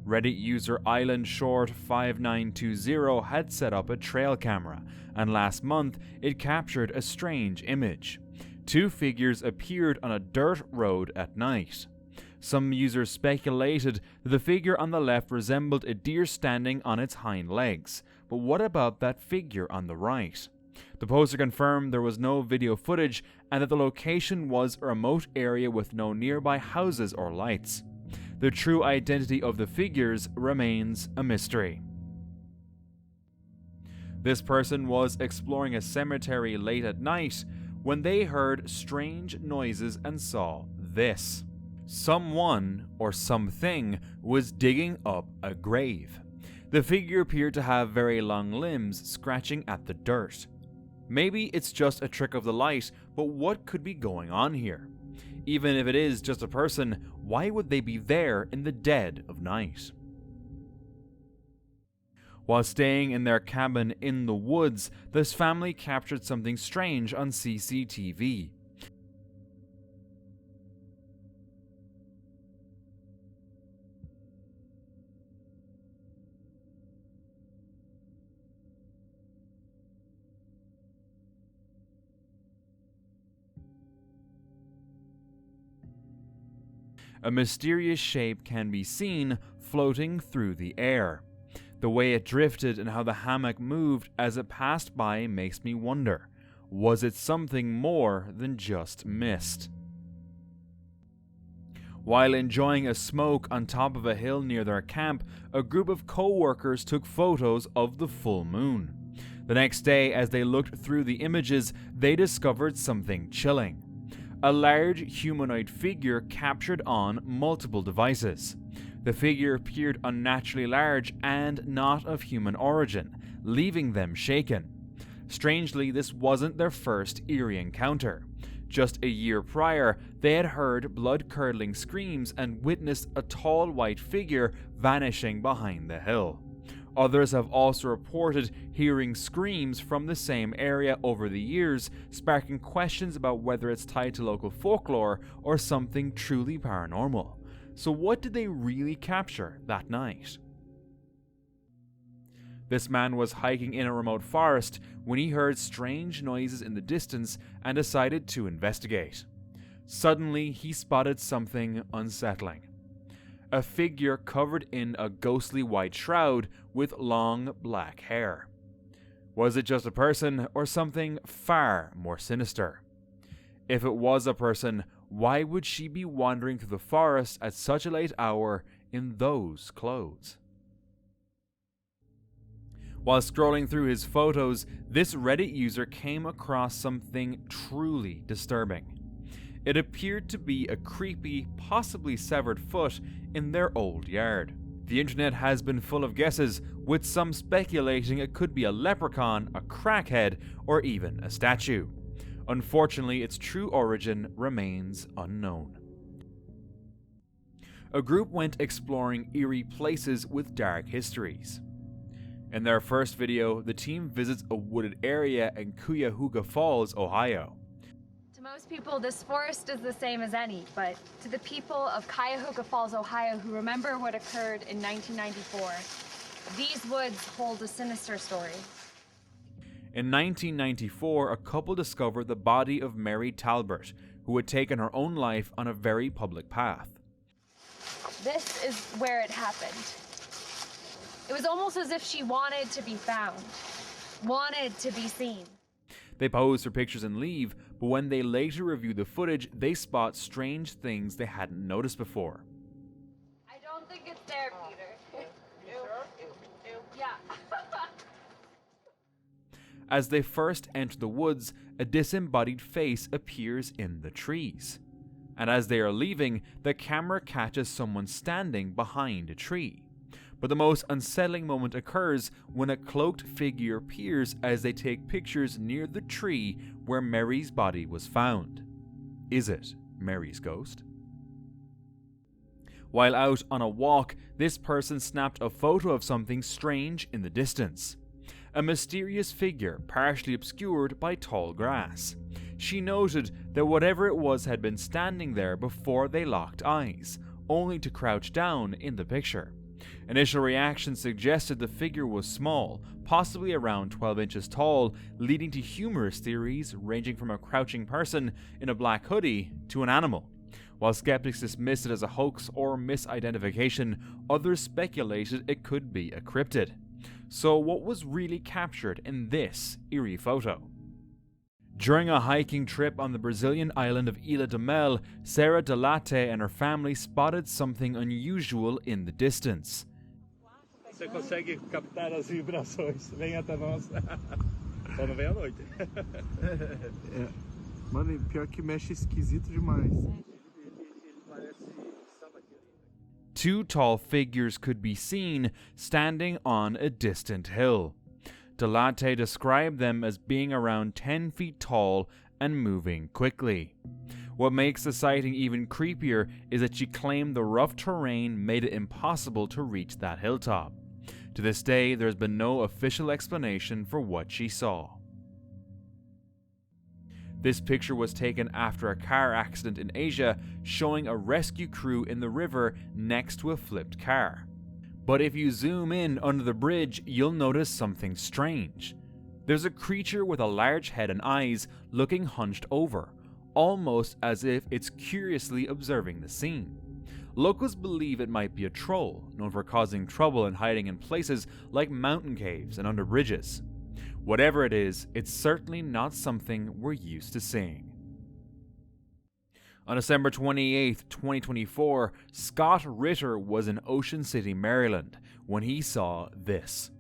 Reddit user IslandShort5920 had set up a trail camera, and last month it captured a strange image. Two figures appeared on a dirt road at night. Some users speculated that the figure on the left resembled a deer standing on its hind legs, but what about that figure on the right? The poster confirmed there was no video footage and that the location was a remote area with no nearby houses or lights. The true identity of the figures remains a mystery. This person was exploring a cemetery late at night when they heard strange noises and saw this. Someone or something was digging up a grave. The figure appeared to have very long limbs scratching at the dirt. Maybe it's just a trick of the light, but what could be going on here? Even if it is just a person, why would they be there in the dead of night? While staying in their cabin in the woods, this family captured something strange on CCTV. A mysterious shape can be seen floating through the air. The way it drifted and how the hammock moved as it passed by makes me wonder, was it something more than just mist? While enjoying a smoke on top of a hill near their camp, a group of co-workers took photos of the full moon. The next day, as they looked through the images, they discovered something chilling. A large humanoid figure captured on multiple devices. The figure appeared unnaturally large and not of human origin, leaving them shaken. Strangely, this wasn't their first eerie encounter. Just a year prior, they had heard blood-curdling screams and witnessed a tall white figure vanishing behind the hill. Others have also reported hearing screams from the same area over the years, sparking questions about whether it's tied to local folklore or something truly paranormal. So what did they really capture that night? This man was hiking in a remote forest when he heard strange noises in the distance and decided to investigate. Suddenly, he spotted something unsettling. A figure covered in a ghostly white shroud with long black hair. Was it just a person or something far more sinister? If it was a person, why would she be wandering through the forest at such a late hour in those clothes? While scrolling through his photos, this Reddit user came across something truly disturbing. It appeared to be a creepy, possibly severed foot in their old yard. The internet has been full of guesses, with some speculating it could be a leprechaun, a crackhead, or even a statue. Unfortunately, its true origin remains unknown. A group went exploring eerie places with dark histories. In their first video, the team visits a wooded area in Cuyahoga Falls, Ohio. To most people, this forest is the same as any, but to the people of Cuyahoga Falls, Ohio, who remember what occurred in 1994, these woods hold a sinister story. In 1994, a couple discovered the body of Mary Talbert, who had taken her own life on a very public path. This is where it happened. It was almost as if she wanted to be found, wanted to be seen. They pose for pictures and leave, but when they later review the footage, they spot strange things they hadn't noticed before. I don't think it's there, Peter. Yeah. As they first enter the woods, a disembodied face appears in the trees. And as they are leaving, the camera catches someone standing behind a tree. But the most unsettling moment occurs when a cloaked figure appears as they take pictures near the tree where Mary's body was found. Is it Mary's ghost? While out on a walk, this person snapped a photo of something strange in the distance. A mysterious figure partially obscured by tall grass. She noted that whatever it was had been standing there before they locked eyes, only to crouch down in the picture. Initial reactions suggested the figure was small, possibly around 12 inches tall, leading to humorous theories ranging from a crouching person in a black hoodie to an animal. While skeptics dismissed it as a hoax or misidentification, others speculated it could be a cryptid. So what was really captured in this eerie photo? During a hiking trip on the Brazilian island of Ilha do Mel, Sarah Delate and her family spotted something unusual in the distance. Você consegue captar as vibrações? Vem até nós. Só não vem à noite. Mano, pior que mexe esquisito demais. Two tall figures could be seen standing on a distant hill. Delate described them as being around 10 feet tall and moving quickly. What makes the sighting even creepier is that she claimed the rough terrain made it impossible to reach that hilltop. To this day, there's been no official explanation for what she saw. This picture was taken after a car accident in Asia, showing a rescue crew in the river next to a flipped car. But if you zoom in under the bridge, you'll notice something strange. There's a creature with a large head and eyes looking hunched over, almost as if it's curiously observing the scene. Locals believe it might be a troll, known for causing trouble and hiding in places like mountain caves and under bridges. Whatever it is, it's certainly not something we're used to seeing. On December 28, 2024, Scott Ritter was in Ocean City, Maryland, when he saw this.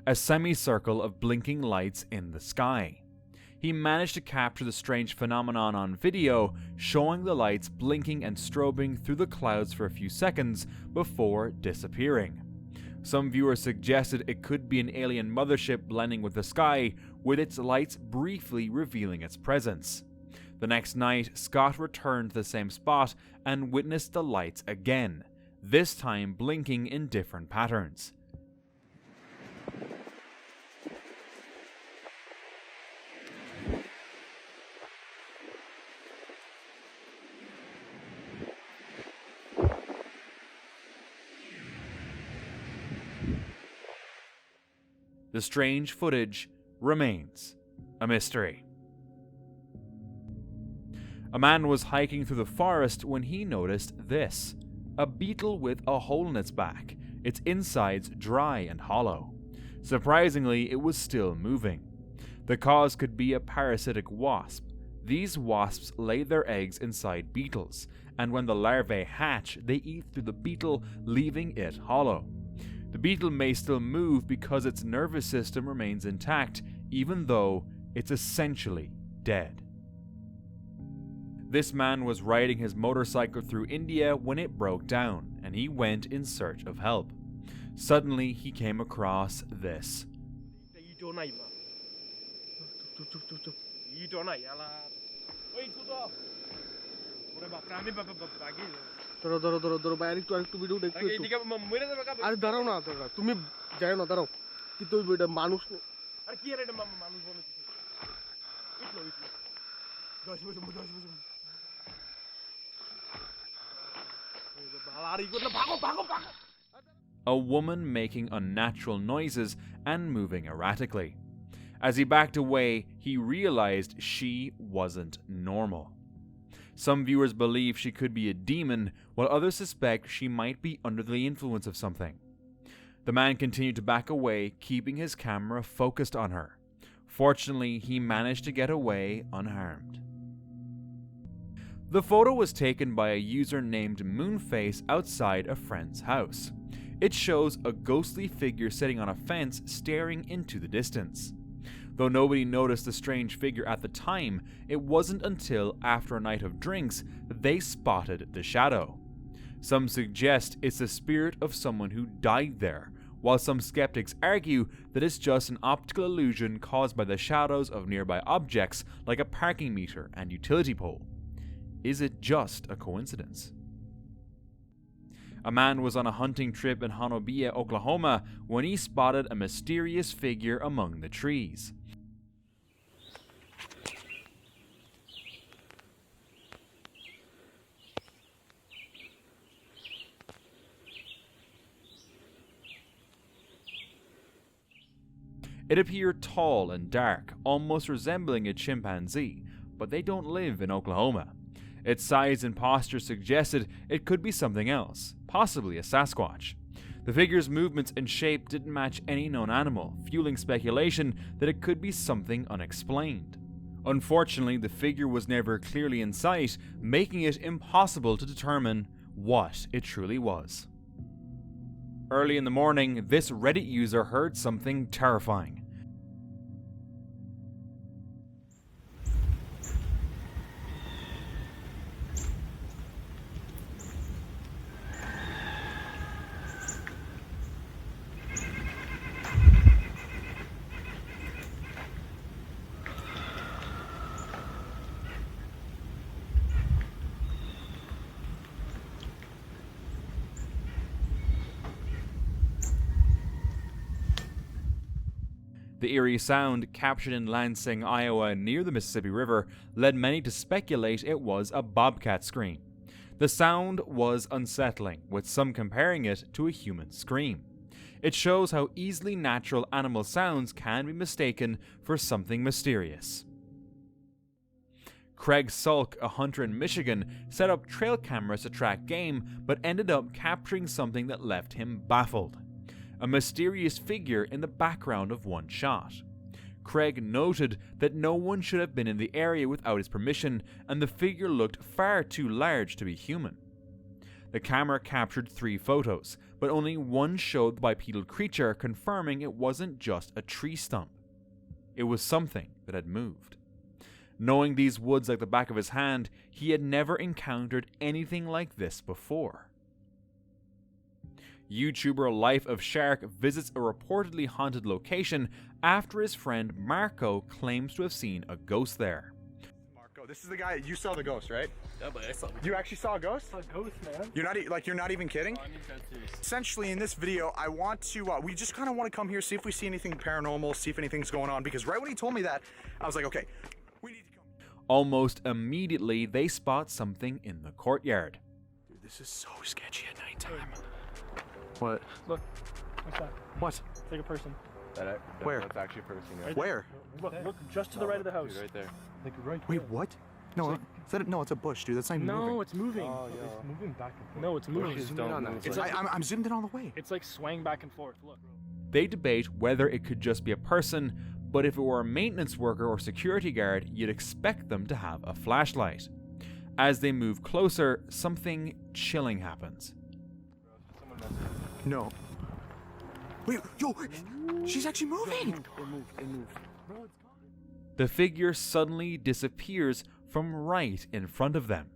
A semicircle of blinking lights in the sky. He managed to capture the strange phenomenon on video, showing the lights blinking and strobing through the clouds for a few seconds before disappearing. Some viewers suggested it could be an alien mothership blending with the sky, with its lights briefly revealing its presence. The next night, Scott returned to the same spot and witnessed the lights again, this time blinking in different patterns. The strange footage remains a mystery. A man was hiking through the forest when he noticed this: a beetle with a hole in its back, its insides dry and hollow. Surprisingly, it was still moving. The cause could be a parasitic wasp. These wasps lay their eggs inside beetles, and when the larvae hatch, they eat through the beetle, leaving it hollow. The beetle may still move because its nervous system remains intact, even though it's essentially dead. This man was riding his motorcycle through India when it broke down, and he went in search of help. Suddenly, he came across this. ধরো ভাই আরেকটু video দেখতে আরে দাঁড়াও না তুমি যাও না দাঁড়াও কি তো এটা মানুষ আর কি এটা মানুষ বলে A woman making unnatural noises and moving erratically. As he backed away, he realized she wasn't normal. Some viewers believe she could be a demon, while others suspect she might be under the influence of something. The man continued to back away, keeping his camera focused on her. Fortunately, he managed to get away unharmed. The photo was taken by a user named Moonface outside a friend's house. It shows a ghostly figure sitting on a fence staring into the distance. Though nobody noticed the strange figure at the time, it wasn't until after a night of drinks that they spotted the shadow. Some suggest it's the spirit of someone who died there, while some skeptics argue that it's just an optical illusion caused by the shadows of nearby objects like a parking meter and utility pole. Is it just a coincidence? A man was on a hunting trip in Honobia, Oklahoma, when he spotted a mysterious figure among the trees. It appeared tall and dark, almost resembling a chimpanzee, but they don't live in Oklahoma. Its size and posture suggested it could be something else, possibly a Sasquatch. The figure's movements and shape didn't match any known animal, fueling speculation that it could be something unexplained. Unfortunately, the figure was never clearly in sight, making it impossible to determine what it truly was. Early in the morning, this Reddit user heard something terrifying. The eerie sound, captured in Lansing, Iowa, near the Mississippi River, led many to speculate it was a bobcat scream. The sound was unsettling, with some comparing it to a human scream. It shows how easily natural animal sounds can be mistaken for something mysterious. Craig Sulk, a hunter in Michigan, set up trail cameras to track game, but ended up capturing something that left him baffled. A mysterious figure in the background of one shot. Craig noted that no one should have been in the area without his permission, and the figure looked far too large to be human. The camera captured 3 photos, but only one showed the bipedal creature, confirming it wasn't just a tree stump. It was something that had moved. Knowing these woods like the back of his hand, he had never encountered anything like this before. YouTuber Life of Shark visits a reportedly haunted location after his friend Marco claims to have seen a ghost there. Marco, this is the guy, you saw the ghost, right? Yeah, but I saw You actually saw a ghost? a ghost, man. You're not even kidding? No, I mean, that's serious. Essentially, in this video, I want to, we just kind of want to come here, see if we see anything paranormal, see if anything's going on, because right when he told me that, I was like, okay, we need to come. Almost immediately, they spot something in the courtyard. Dude, this is so sketchy at nighttime. What? Look, what's that? What? It's like a person. Where? That's actually a person, yeah. Right Where? Look just to the right of the house. Dude, right there. Like right Wait, there. what? No, no, it's a bush, dude. That's not even No, moving. it's moving. Oh, yeah. It's moving back and forth. No, it's moving. Bushes don't move. It's like- like, I'm zoomed in all the way. it's like swaying back and forth. Look. They debate whether it could just be a person, but if it were a maintenance worker or security guard, you'd expect them to have a flashlight. As they move closer, something chilling happens. No. Wait, yo, she's actually moving. It moved. The figure suddenly disappears from right in front of them.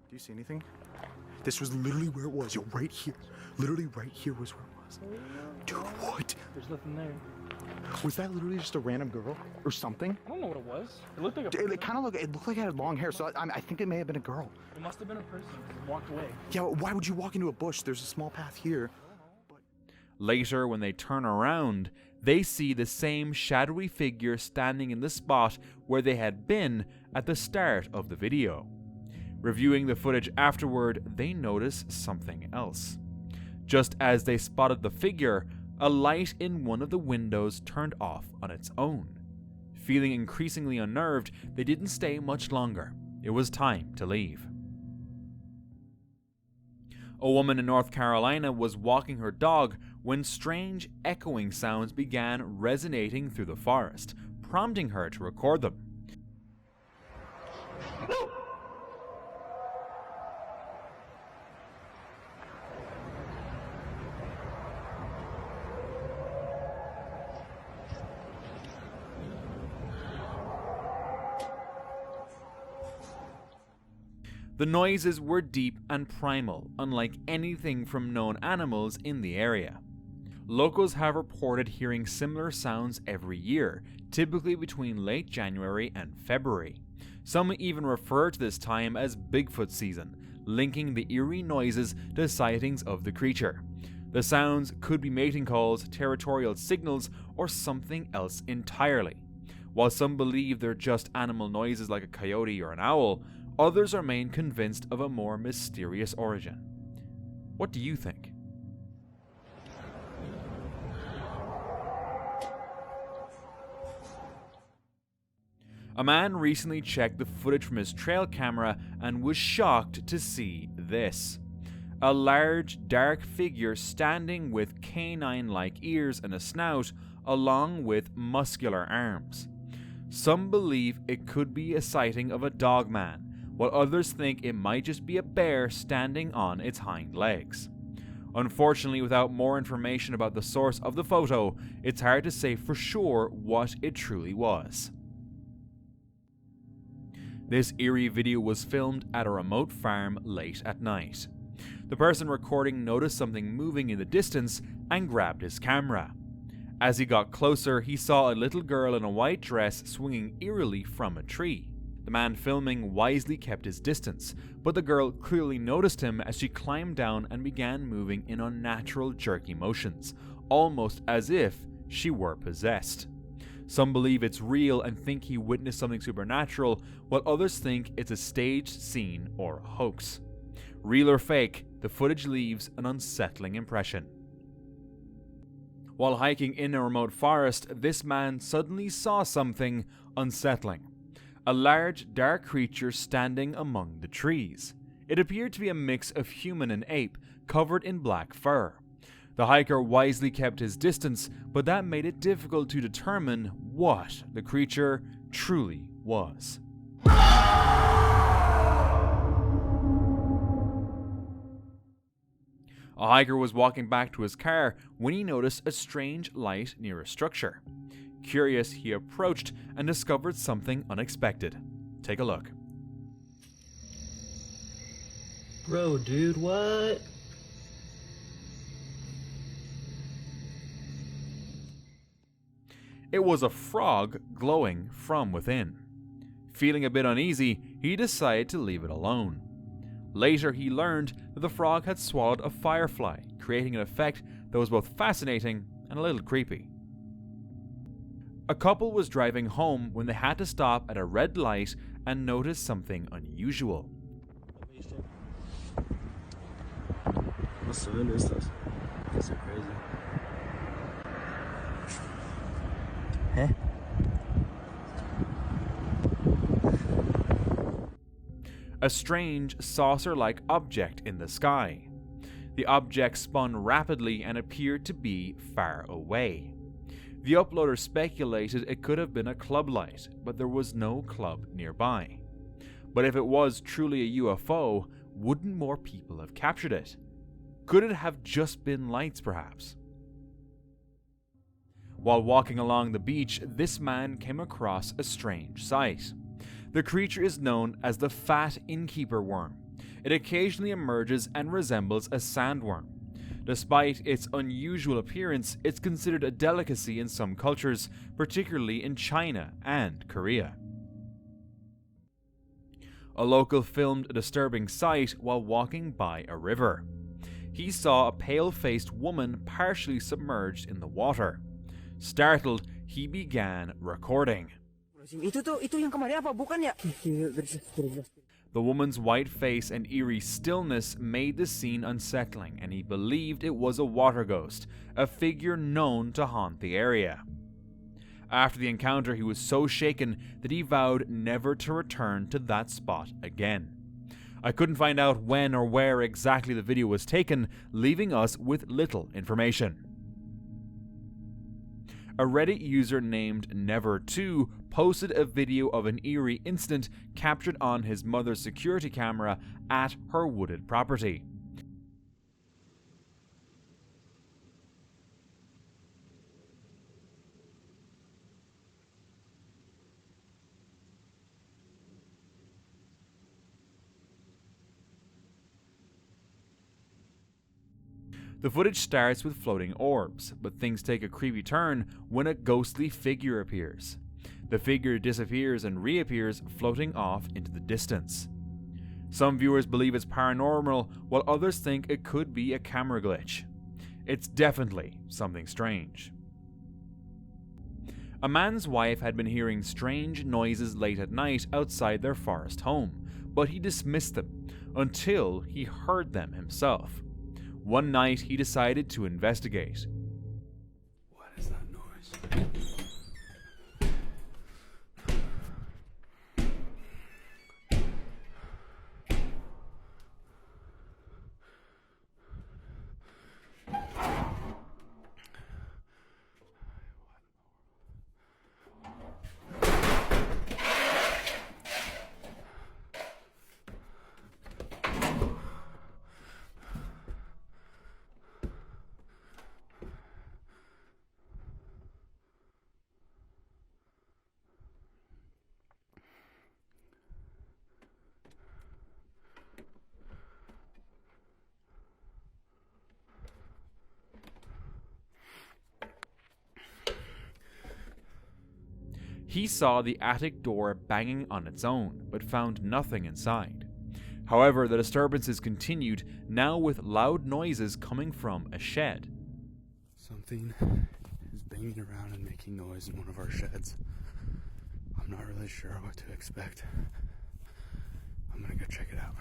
Do you see anything? This was literally where it was. Yo, right here. Literally right here was where it was. Dude, what? There's nothing there. Was that literally just a random girl or something? I don't know what it was. It looked like a It looked like it had long hair, so I think it may have been a girl. It must have been a person. It walked away. Yeah, but why would you walk into a bush? There's a small path here. Later, when they turn around, they see the same shadowy figure standing in the spot where they had been at the start of the video. Reviewing the footage afterward, they notice something else. Just as they spotted the figure, a light in one of the windows turned off on its own. Feeling increasingly unnerved, they didn't stay much longer. It was time to leave. A woman in North Carolina was walking her dog when strange echoing sounds began resonating through the forest, prompting her to record them. The noises were deep and primal, unlike anything from known animals in the area. Locals have reported hearing similar sounds every year, typically between late January and February. Some even refer to this time as Bigfoot season, linking the eerie noises to sightings of the creature. The sounds could be mating calls, territorial signals, or something else entirely. While some believe they're just animal noises like a coyote or an owl, others remain convinced of a more mysterious origin. What do you think? A man recently checked the footage from his trail camera and was shocked to see this. A large, dark figure standing with canine-like ears and a snout, along with muscular arms. Some believe it could be a sighting of a dogman, while others think it might just be a bear standing on its hind legs. Unfortunately, without more information about the source of the photo, it's hard to say for sure what it truly was. This eerie video was filmed at a remote farm late at night. The person recording noticed something moving in the distance and grabbed his camera. As he got closer, he saw a little girl in a white dress swinging eerily from a tree. The man filming wisely kept his distance, but the girl clearly noticed him as she climbed down and began moving in unnatural jerky motions, almost as if she were possessed. Some believe it's real and think he witnessed something supernatural, while others think it's a staged scene or a hoax. Real or fake, the footage leaves an unsettling impression. While hiking in a remote forest, this man suddenly saw something unsettling. A large, dark creature standing among the trees. It appeared to be a mix of human and ape, covered in black fur. The hiker wisely kept his distance, but that made it difficult to determine what the creature truly was. A hiker was walking back to his car when he noticed a strange light near a structure. Curious, he approached and discovered something unexpected. Take a look. Bro, dude, what? It was a frog glowing from within. Feeling a bit uneasy, he decided to leave it alone. Later, he learned that the frog had swallowed a firefly, creating an effect that was both fascinating and a little creepy. A couple was driving home when they had to stop at a red light and noticed something unusual. Was zur Hölle ist das? Das ist ja crazy. Hä? A strange, saucer-like object in the sky. The object spun rapidly and appeared to be far away. The uploader speculated it could have been a club light, but there was no club nearby. But if it was truly a UFO, wouldn't more people have captured it? Could it have just been lights, perhaps? While walking along the beach, this man came across a strange sight. The creature is known as the fat innkeeper worm. It occasionally emerges and resembles a sandworm. Despite its unusual appearance, it's considered a delicacy in some cultures, particularly in China and Korea. A local filmed a disturbing sight while walking by a river. He saw a pale-faced woman partially submerged in the water. Startled, he began recording. Itu yang kemarin apa? Bukan ya? The woman's white face and eerie stillness made the scene unsettling, and he believed it was a water ghost, a figure known to haunt the area. After the encounter, he was so shaken that he vowed never to return to that spot again. I couldn't find out when or where exactly the video was taken, leaving us with little information. A Reddit user named Never2 posted a video of an eerie incident captured on his mother's security camera at her wooded property. The footage starts with floating orbs, but things take a creepy turn when a ghostly figure appears. The figure disappears and reappears, floating off into the distance. Some viewers believe it's paranormal, while others think it could be a camera glitch. It's definitely something strange. A man's wife had been hearing strange noises late at night outside their forest home, but he dismissed them until he heard them himself. One night, he decided to investigate. What is that noise? He saw the attic door banging on its own, but found nothing inside. However, the disturbances continued, now with loud noises coming from a shed. Something is banging around and making noise in one of our sheds. I'm not really sure what to expect. I'm gonna go check it out.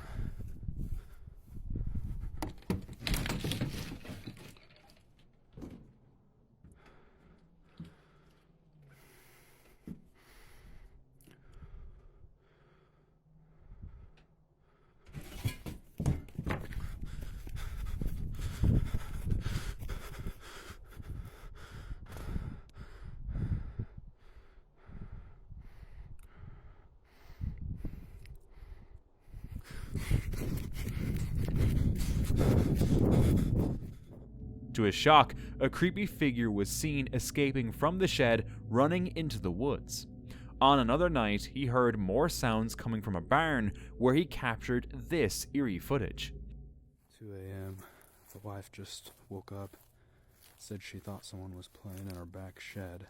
To his shock, a creepy figure was seen escaping from the shed, running into the woods. On another night, he heard more sounds coming from a barn, where he captured this eerie footage. 2 a.m. The wife just woke up, said she thought someone was playing in our back shed.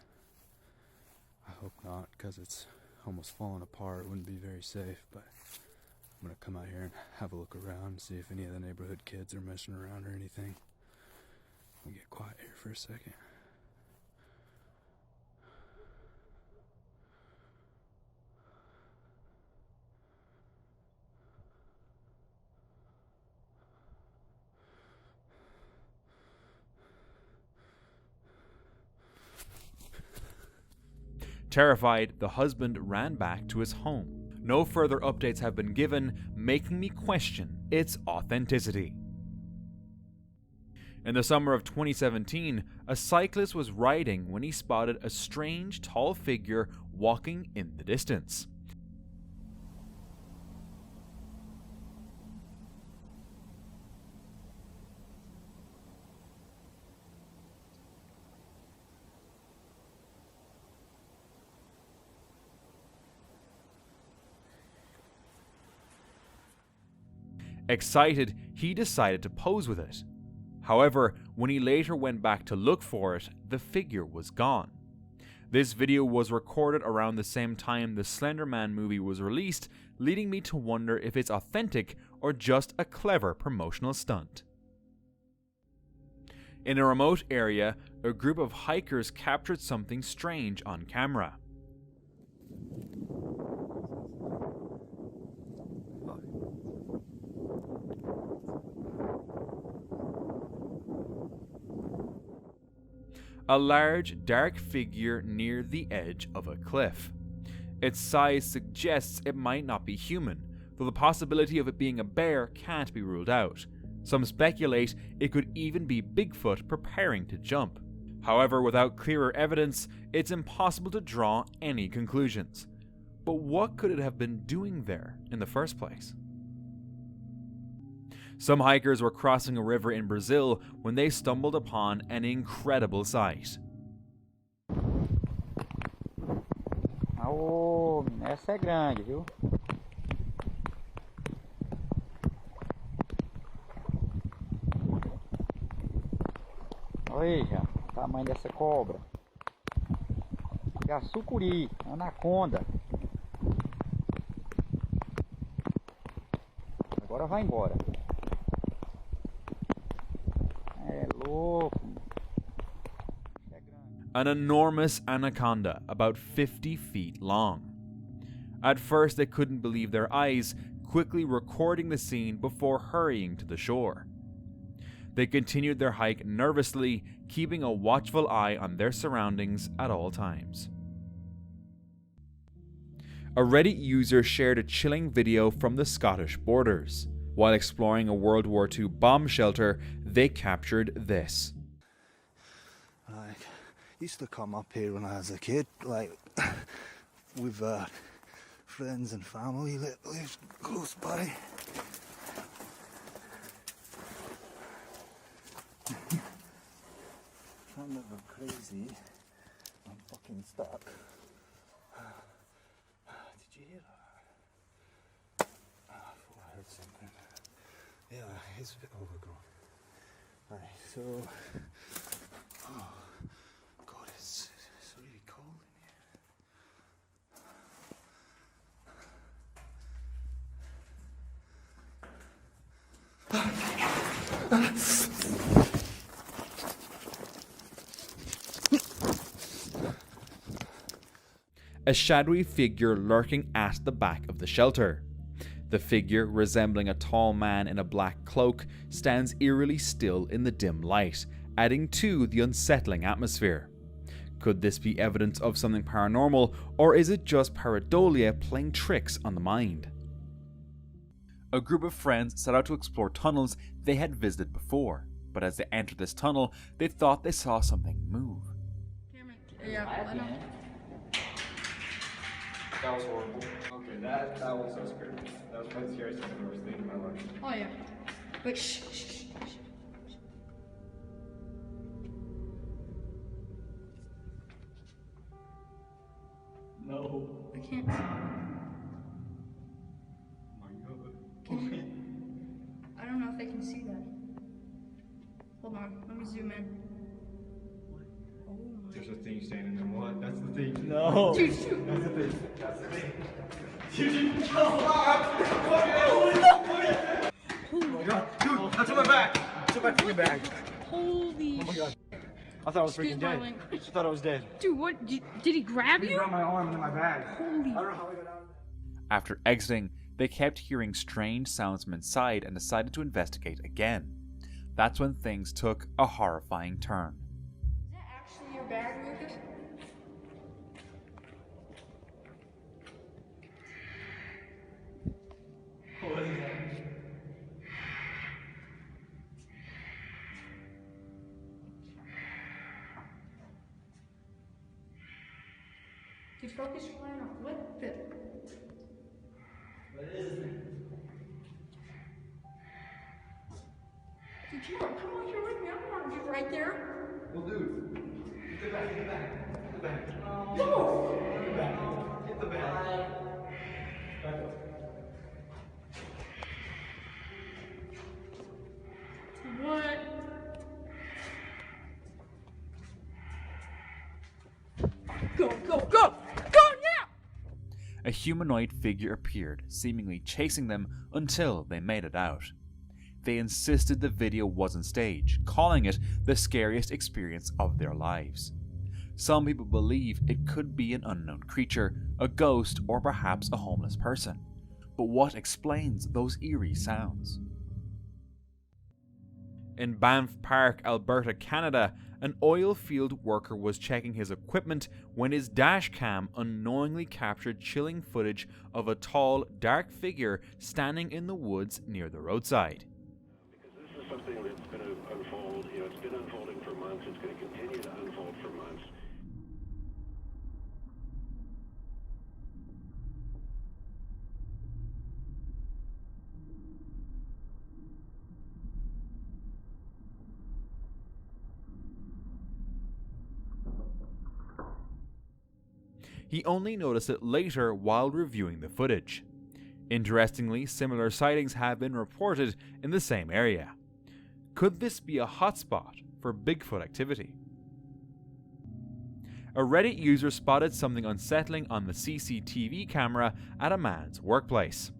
I hope not, because it's almost fallen apart. It wouldn't be very safe, but I'm gonna come out here and have a look around, see if any of the neighborhood kids are messing around or anything. We'll get quiet here for a second. Terrified, the husband ran back to his home. No further updates have been given, making me question its authenticity. In the summer of 2017, a cyclist was riding when he spotted a strange, tall figure walking in the distance. Excited, he decided to pose with it. However, when he later went back to look for it, the figure was gone. This video was recorded around the same time the Slender Man movie was released, leading me to wonder if it's authentic or just a clever promotional stunt. In a remote area, a group of hikers captured something strange on camera. A large, dark figure near the edge of a cliff. Its size suggests it might not be human, though the possibility of it being a bear can't be ruled out. Some speculate it could even be Bigfoot preparing to jump. However, without clearer evidence, it's impossible to draw any conclusions. But what could it have been doing there in the first place? Some hikers were crossing a river in Brazil when they stumbled upon an incredible sight. Oh, essa é grande, viu? Veja o tamanho dessa cobra. É a sucuri, anaconda. Agora vai embora. É louco. An enormous anaconda, about 50 feet long. At first, they couldn't believe their eyes, quickly recording the scene before hurrying to the shore. They continued their hike nervously, keeping a watchful eye on their surroundings at all times. A Reddit user shared a chilling video from the Scottish borders. While exploring a World War II bomb shelter, they captured this. Used to come up here when I was a kid, like with friends and family that lived close by. I'm not going crazy. I'm fucking stuck. Did you hear that? I thought I heard something. Yeah, it's a bit overgrown. Right, so. Oh. It's really cold in here. A shadowy figure lurking at the back of the shelter. The figure, resembling a tall man in a black cloak, stands eerily still in the dim light, adding to the unsettling atmosphere. Could this be evidence of something paranormal, or is it just pareidolia playing tricks on the mind? A group of friends set out to explore tunnels they had visited before, but as they entered this tunnel, they thought they saw something move. Yeah, I know. That was horrible. Okay, that was so scary. That was probably the scariest thing I've ever seen in my life. Oh yeah. Wait, shh, shh, shh, shh. No. I can't. Oh my god. I don't know if they can see that. Hold on, let me zoom in. Oh my. There's a thing standing there. What? That's the thing. No. Dude, shoot. That's the thing. That's the thing. Holy. Oh my god. Dude, that's on my back. It's on my freaking back. Holy. Oh my god. I thought I was Excuse freaking my dead. language. I thought I was dead. Dude, what? Did he grab He you? grabbed my arm and then my bag. Holy. I don't know how I got out. After exiting, they kept hearing strange sounds from inside and decided to investigate again. That's when things took a horrifying turn. Is that actually your bag, Lucas? What is that? Dude, focus your line on flip it. What is it? Dude, come on here with me. I don't want to be right there. Well, dude. Get the bag. Get the bag. Get the bag. No! Get the bag. Get the bag. Back up. What? Go, go, go! Go now! A humanoid figure appeared, seemingly chasing them until they made it out. They insisted the video wasn't staged, calling it the scariest experience of their lives. Some people believe it could be an unknown creature, a ghost, or perhaps a homeless person. But what explains those eerie sounds? In Banff Park, Alberta, Canada, an oil field worker was checking his equipment when his dash cam unknowingly captured chilling footage of a tall, dark figure standing in the woods near the roadside. Because this is something that's going to unfold. You know, it's been unfolding for months. It's going to continue to unfold for months. He only noticed it later while reviewing the footage. Interestingly, similar sightings have been reported in the same area. Could this be a hotspot for Bigfoot activity? A Reddit user spotted something unsettling on the CCTV camera at a man's workplace.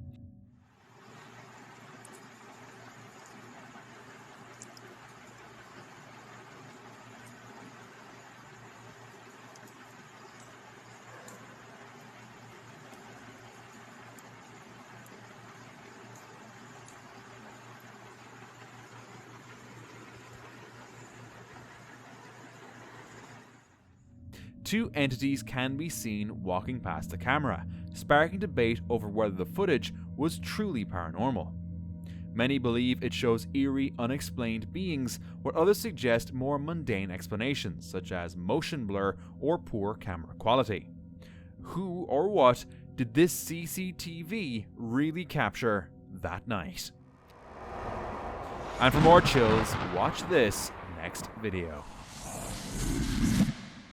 Two entities can be seen walking past the camera, sparking debate over whether the footage was truly paranormal. Many believe it shows eerie, unexplained beings, while others suggest more mundane explanations, such as motion blur or poor camera quality. Who or what did this CCTV really capture that night? And for more chills, watch this next video.